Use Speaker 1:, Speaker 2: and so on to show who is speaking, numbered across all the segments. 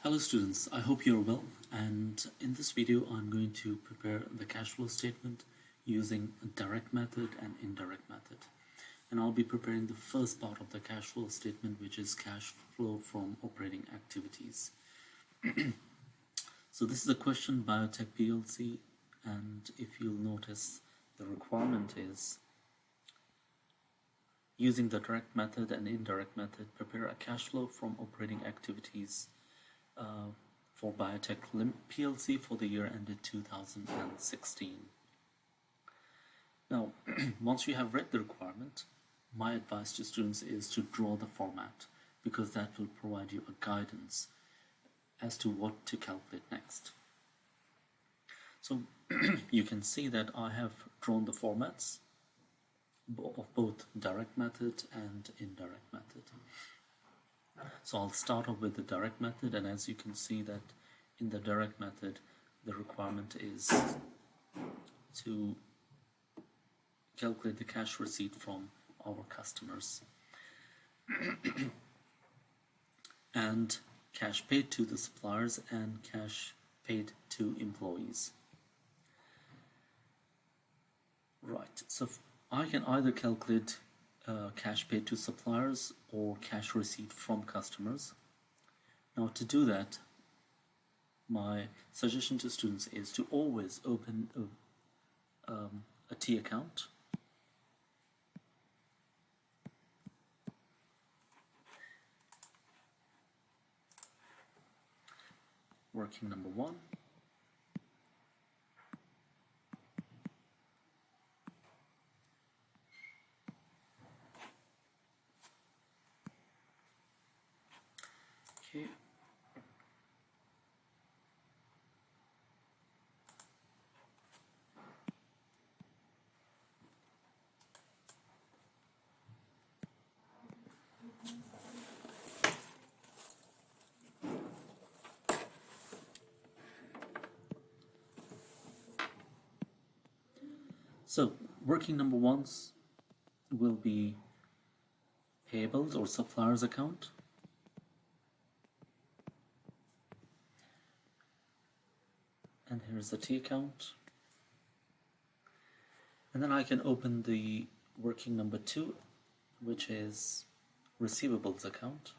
Speaker 1: Hello students, I hope you're well, and in this video I'm going to prepare the cash flow statement using a direct method and indirect method. And I'll be preparing the first part of the cash flow statement, which is cash flow from operating activities. So this is a question Biotech PLC, and if you'll notice, the requirement is using the direct method and indirect method, prepare a cash flow from operating activities for Biotech PLC for the year ended 2016. Now, once you have read the requirement, my advice to students is to draw the format, because that will provide you a guidance as to what to calculate next. So you can see that I have drawn the formats of both direct method and indirect method. So I'll start off with the direct method, and as you can see that in the direct method the requirement is to calculate the cash receipt from our customers and cash paid to the suppliers and cash paid to employees. Right, so I can either calculate cash paid to suppliers or cash receipt from customers. Now, to do that, my suggestion to students is to always open a T account, working number 1. Okay. So working number 1 will be payables or suppliers account. And here's the T account. And then I can open the working number 2, which is receivables account.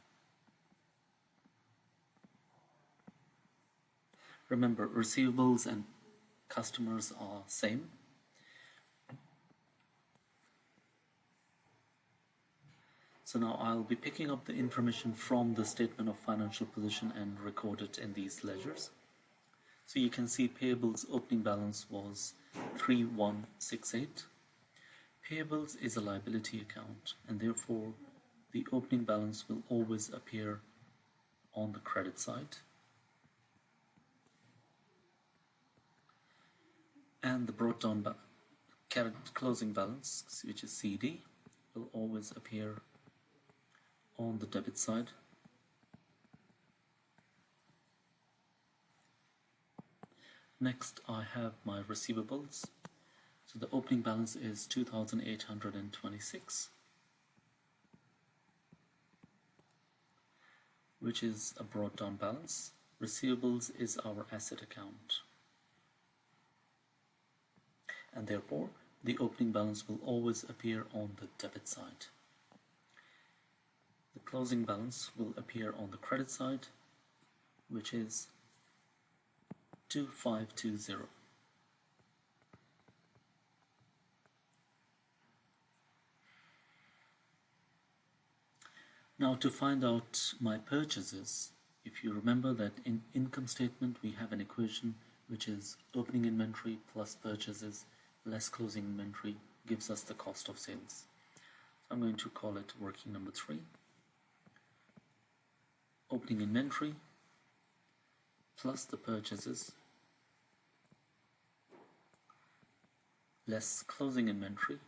Speaker 1: Remember, receivables and customers are same. So now I'll be picking up the information from the statement of financial position and record it in these ledgers. So you can see payables opening balance was 3168. Payables is a liability account, and therefore the opening balance will always appear on the credit side. And the brought down closing balance, which is CD, will always appear on the debit side. Next, I have my receivables. So the opening balance is 2,826, which is a brought down balance. Receivables is our asset account, and therefore the opening balance will always appear on the debit side. The closing balance will appear on the credit side, which is 2520. Now, to find out my purchases, if you remember that in income statement we have an equation which is opening inventory plus purchases less closing inventory gives us the cost of sales. So I'm going to call it working number 3. Opening inventory plus the purchases less closing inventory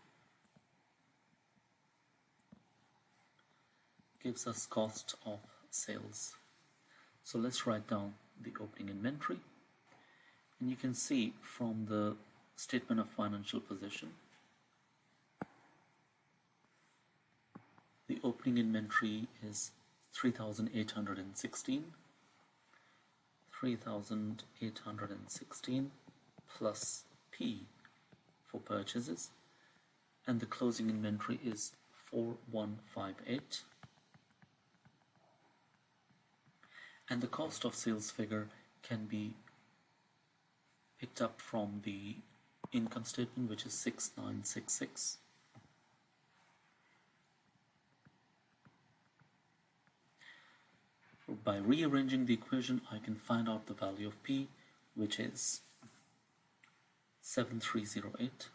Speaker 1: gives us cost of sales. So let's write down the opening inventory, and you can see from the statement of financial position the opening inventory is 3,816, 3,816 plus P for purchases, and the closing inventory is 4158, and the cost of sales figure can be picked up from the income statement, which is 6966. By rearranging the equation, I can find out the value of P, which is 7308.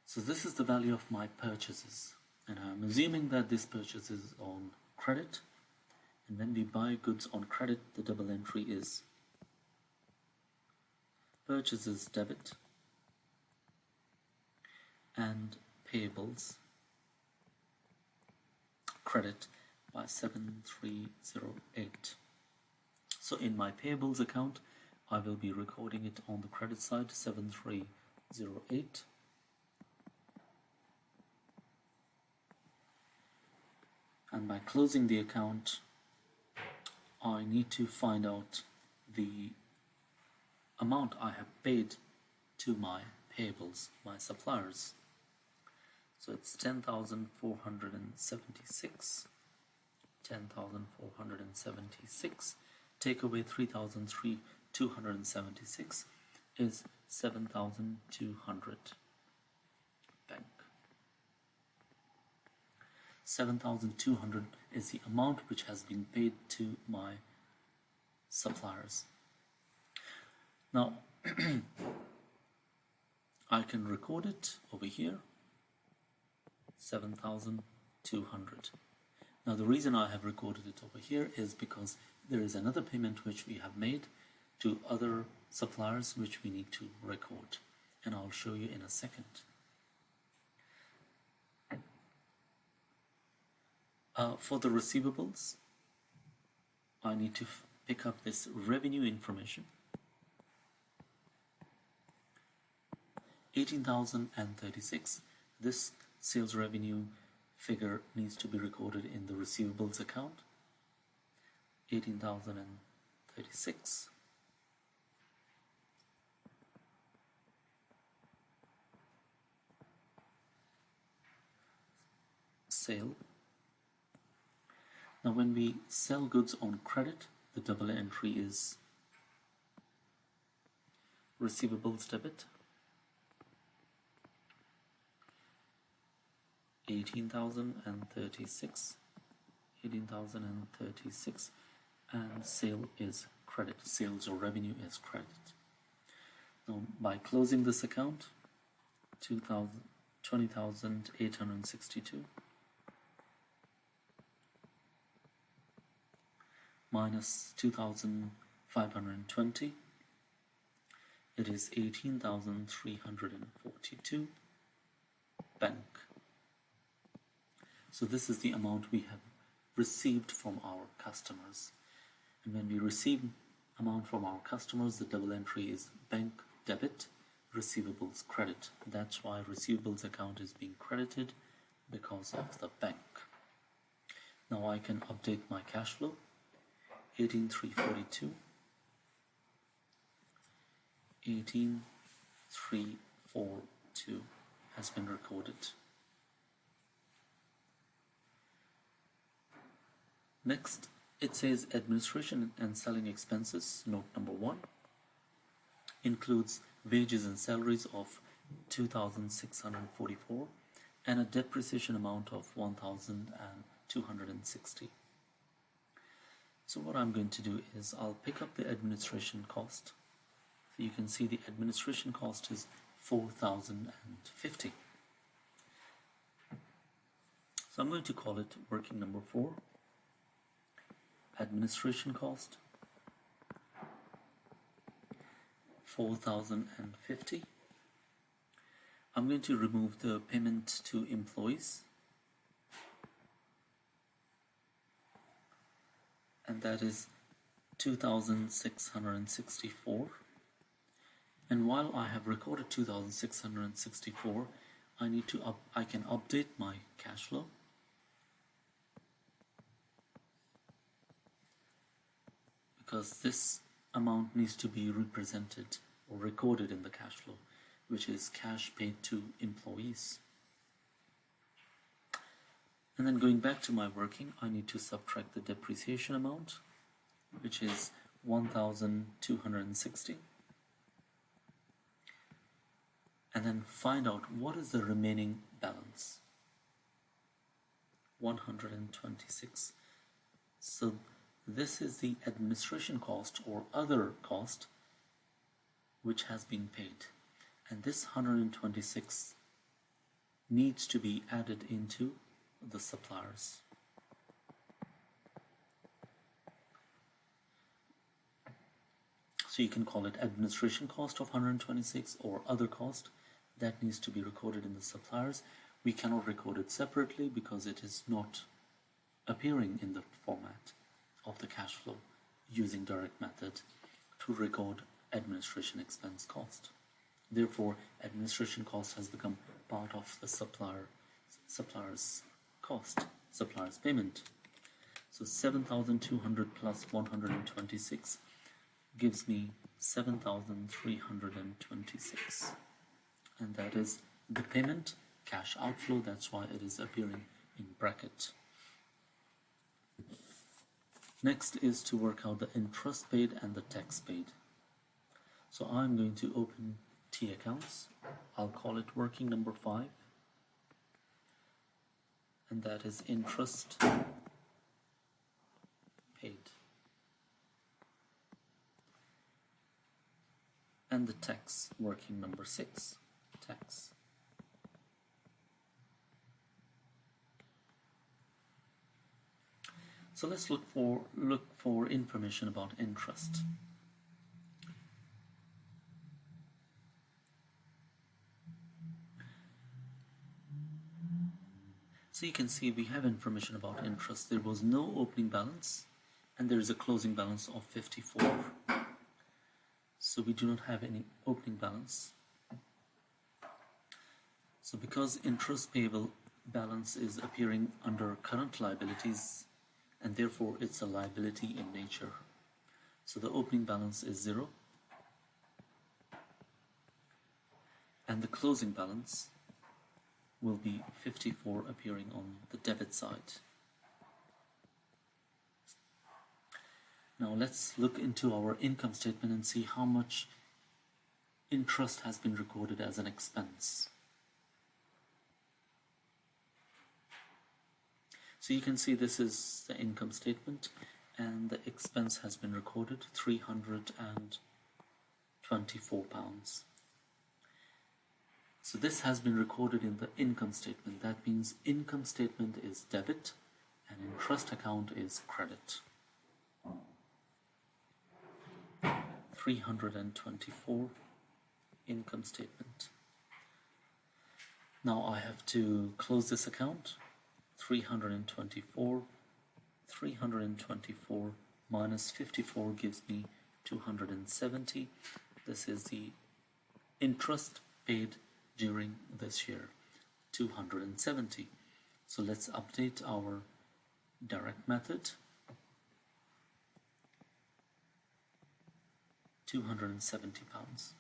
Speaker 1: So this is the value of my purchases, and I'm assuming that this purchase is on credit, and when we buy goods on credit, the double entry is purchases debit and payables credit by 7308. So in my payables account, I will be recording it on the credit side, 7308. And by closing the account, I need to find out the amount I have paid to my payables, my suppliers. So it's 10,476. 10,476. Take away 3,276 is 7,200. Bank. 7,200 is the amount which has been paid to my suppliers. Now, I can record it over here, 7,200. Now, the reason I have recorded it over here is because there is another payment which we have made to other suppliers which we need to record, and I'll show you in a second. For the receivables, I need to pick up this revenue information. 18,036. This sales revenue figure needs to be recorded in the receivables account. 18,036. Sale. Now when we sell goods on credit, the double entry is receivables debit, 18,036, 18,036, and sale is credit. Sales or revenue is credit. Now by closing this account, 20,862 minus 2,520, it is 18,342. Bank. So this is the amount we have received from our customers. And when we receive amount from our customers, the double entry is bank debit, receivables credit. That's why receivables account is being credited, because of the bank. Now I can update my cash flow. 18,342, 18,342 has been recorded. Next, it says administration and selling expenses, note number 1, includes wages and salaries of 2,644 and a depreciation amount of 1,260. So what I'm going to do is I'll pick up the administration cost. So you can see the administration cost is 4,050. So I'm going to call it working number 4. Administration cost 4,050. I'm going to remove the payment to employees, and that is 2,664. And while I have recorded 2,664, I can update my cash flow. because this amount needs to be represented or recorded in the cash flow, which is cash paid to employees. And then going back to my working, I need to subtract the depreciation amount, which is 1,260, and then find out what is the remaining balance. 126. So this is the administration cost or other cost which has been paid, and this 126 needs to be added into the suppliers. So you can call it administration cost of 126 or other cost that needs to be recorded in the suppliers. We cannot record it separately because it is not appearing in the format of the cash flow using direct method to record administration expense cost. Therefore, administration cost has become part of the supplier's cost, supplier's payment. So 7,200 plus 126 gives me 7,326, and that is the payment cash outflow. That's why it is appearing in bracket. Next is to work out the interest paid and the tax paid. So I'm going to open T accounts. I'll call it working number 5, and that is interest paid. And the tax, working number 6, tax. So let's look for information about interest. So you can see we have information about interest. There was no opening balance and there is a closing balance of 54. So we do not have any opening balance. So because interest payable balance is appearing under current liabilities, and therefore it's a liability in nature. So the opening balance is 0 and the closing balance will be 54 appearing on the debit side. Now let's look into our income statement and see how much interest has been recorded as an expense. So you can see this is the income statement and the expense has been recorded, £324. So this has been recorded in the income statement. That means income statement is debit and interest account is credit. 324 income statement. Now I have to close this account. 324 minus 54 gives me 270. This is the interest paid during this year, 270. So let's update our direct method. £270.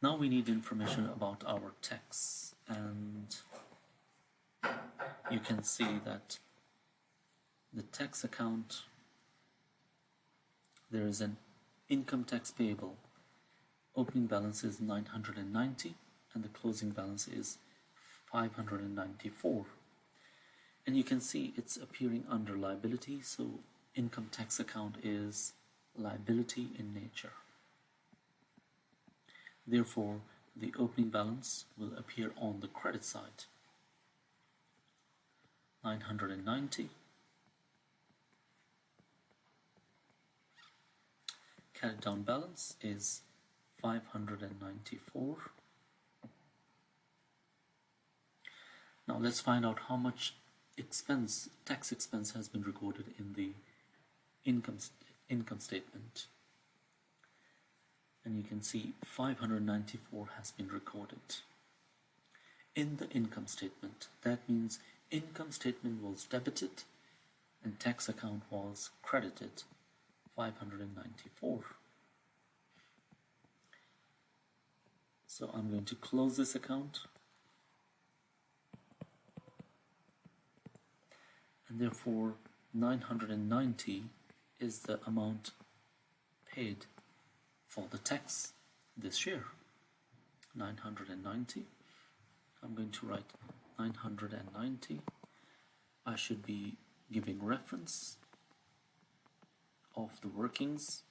Speaker 1: Now we need information about our tax, and you can see that the tax account, there is an income tax payable. Opening balance is 990 and the closing balance is 594. And you can see it's appearing under liability, so income tax account is liability in nature. Therefore, the opening balance will appear on the credit side. 990. Carried down balance is 594. Now let's find out how much tax expense has been recorded in the income statement. And you can see 594 has been recorded in the income statement. That means income statement was debited and tax account was credited 594. So I'm going to close this account, and therefore 990 is the amount paid for the tax this year. 990. I'm going to write 990. I should be giving reference of the workings.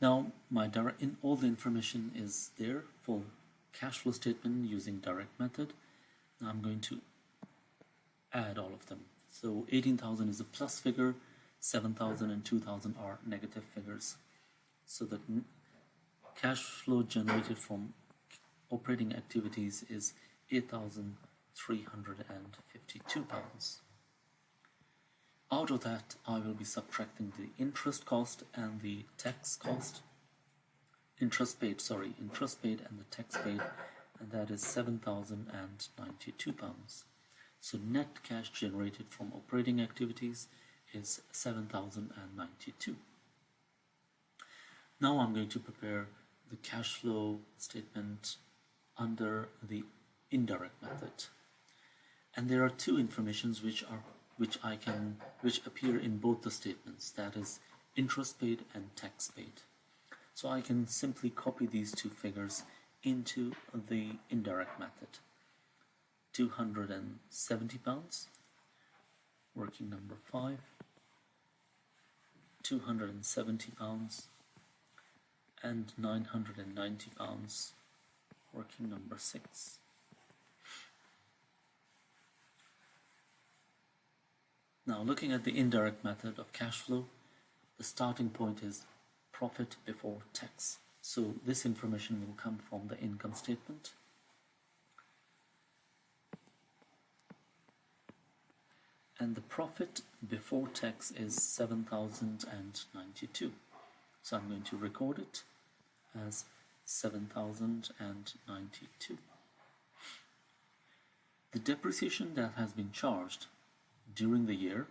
Speaker 1: Now all the information is there for cash flow statement using direct method. Now I'm going to add all of them. So 18,000 is a plus figure, 7,000 and 2,000 are negative figures. So the cash flow generated from operating activities is 8,352 pounds. Out of that, I will be subtracting the interest cost and the tax cost. Interest paid and the tax paid, and that is 7,092 pounds. So net cash generated from operating activities is 7,092. Now I'm going to prepare the cash flow statement under the indirect method. And there are two informations which appear in both the statements, that is interest paid and tax paid. So I can simply copy these two figures into the indirect method. 270 pounds, working number 5, 270 pounds, and 990 pounds, working number 6. Now, looking at the indirect method of cash flow, the starting point is profit before tax. So this information will come from the income statement. And the profit before tax is 7,092. So I'm going to record it as 7,092. The depreciation that has been charged during the year,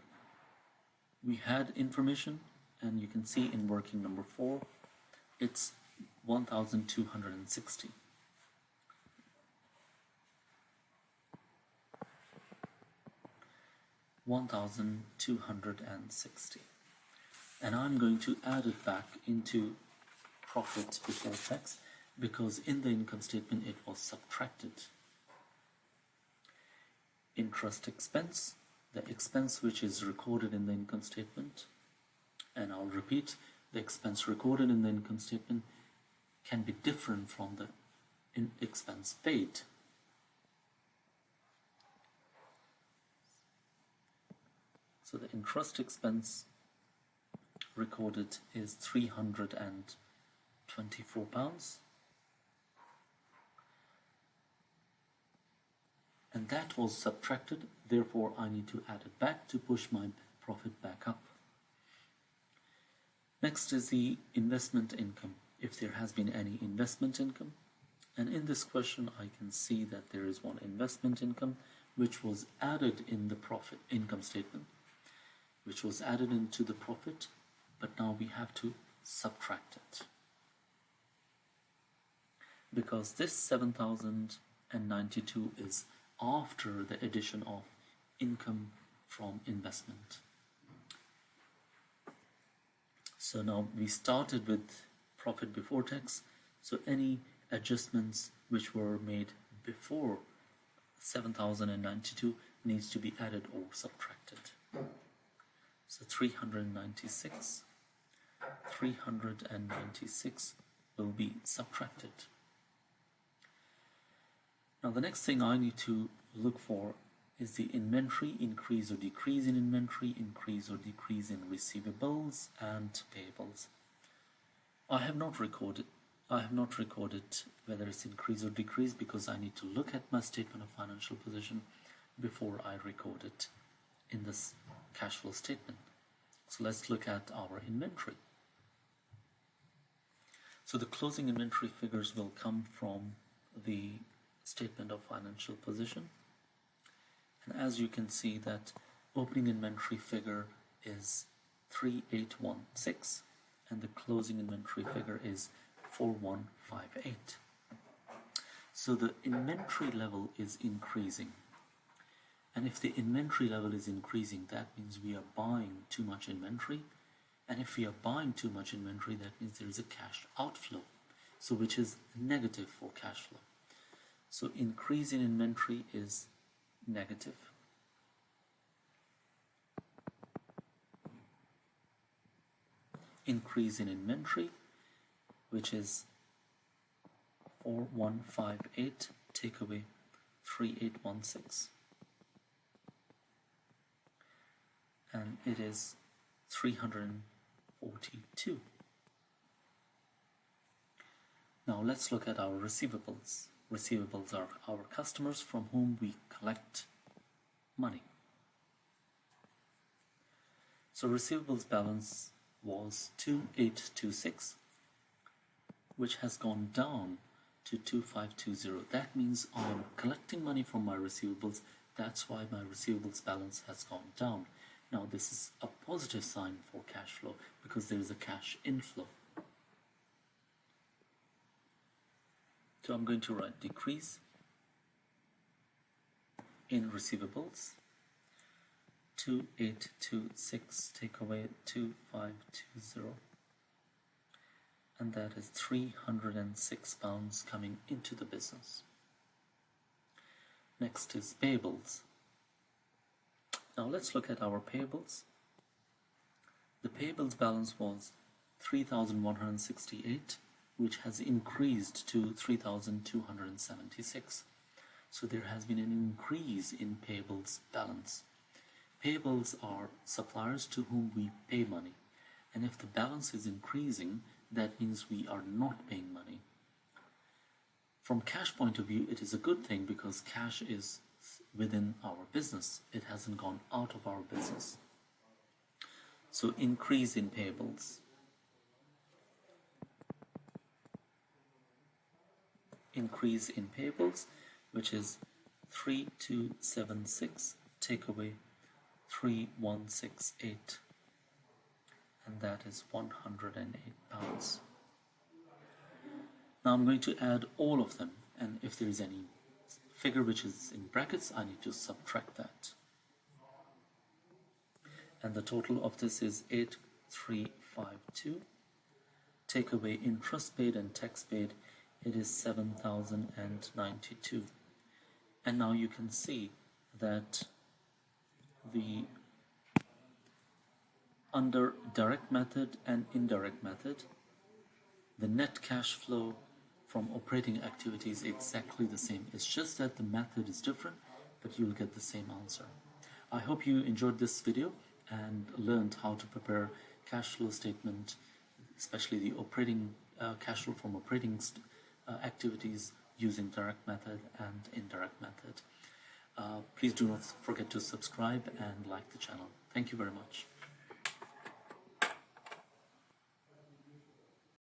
Speaker 1: we had information, and you can see in working number 4, it's 1,260. $1,260, and I'm going to add it back into profit before tax because in the income statement it was subtracted. Interest expense, the expense which is recorded in the income statement, and I'll repeat, the expense recorded in the income statement can be different from the expense paid. So the interest expense recorded is £324, and that was subtracted, therefore I need to add it back to push my profit back up. Next is the investment income, if there has been any investment income, and in this question I can see that there is one investment income which was added in the profit income statement, which was added into the profit, but now we have to subtract it. Because this 7,092 is after the addition of income from investment. So now we started with profit before tax, so any adjustments which were made before 7,092 needs to be added or subtracted. So 396 will be subtracted. Now the next thing I need to look for is the inventory, increase or decrease in inventory, increase or decrease in receivables and payables. I have not recorded whether it's increase or decrease because I need to look at my statement of financial position before I record it in this cash flow statement. So let's look at our inventory. So the closing inventory figures will come from the statement of financial position. And as you can see that opening inventory figure is 3816 and the closing inventory figure is 4158. So the inventory level is increasing. And if the inventory level is increasing, that means we are buying too much inventory. And if we are buying too much inventory, that means there is a cash outflow, so which is negative for cash flow. So increase in inventory is negative. Increase in inventory, which is 4158, take away 3816. And it is 342. Now let's look at our receivables. Receivables are our customers from whom we collect money. So receivables balance was 2826, which has gone down to 2520. That means I'm collecting money from my receivables. That's why my receivables balance has gone down. Now this is a positive sign for cash flow because there is a cash inflow. So I'm going to write decrease in receivables, 2826, take away 2520, and that is £306 coming into the business. Next is payables. Now let's look at our payables. The payables balance was 3,168, which has increased to 3,276. So there has been an increase in payables balance. Payables are suppliers to whom we pay money. And if the balance is increasing, that means we are not paying money. From cash point of view, it is a good thing because cash is within our business. It hasn't gone out of our business. So increase in payables. Increase in payables, which is 3276, take away 3168, and that is £108. Now I'm going to add all of them, and if there is any figure which is in brackets, I need to subtract that. And the total of this is 8352. Take away interest paid and tax paid, it is 7,092. And now you can see that under direct method and indirect method, the net cash flow from operating activities is exactly the same. It's just that the method is different, but you'll get the same answer. I hope you enjoyed this video and learned how to prepare cash flow statement, especially the operating cash flow from operating activities using direct method and indirect method. Please do not forget to subscribe and like the channel. Thank you very much.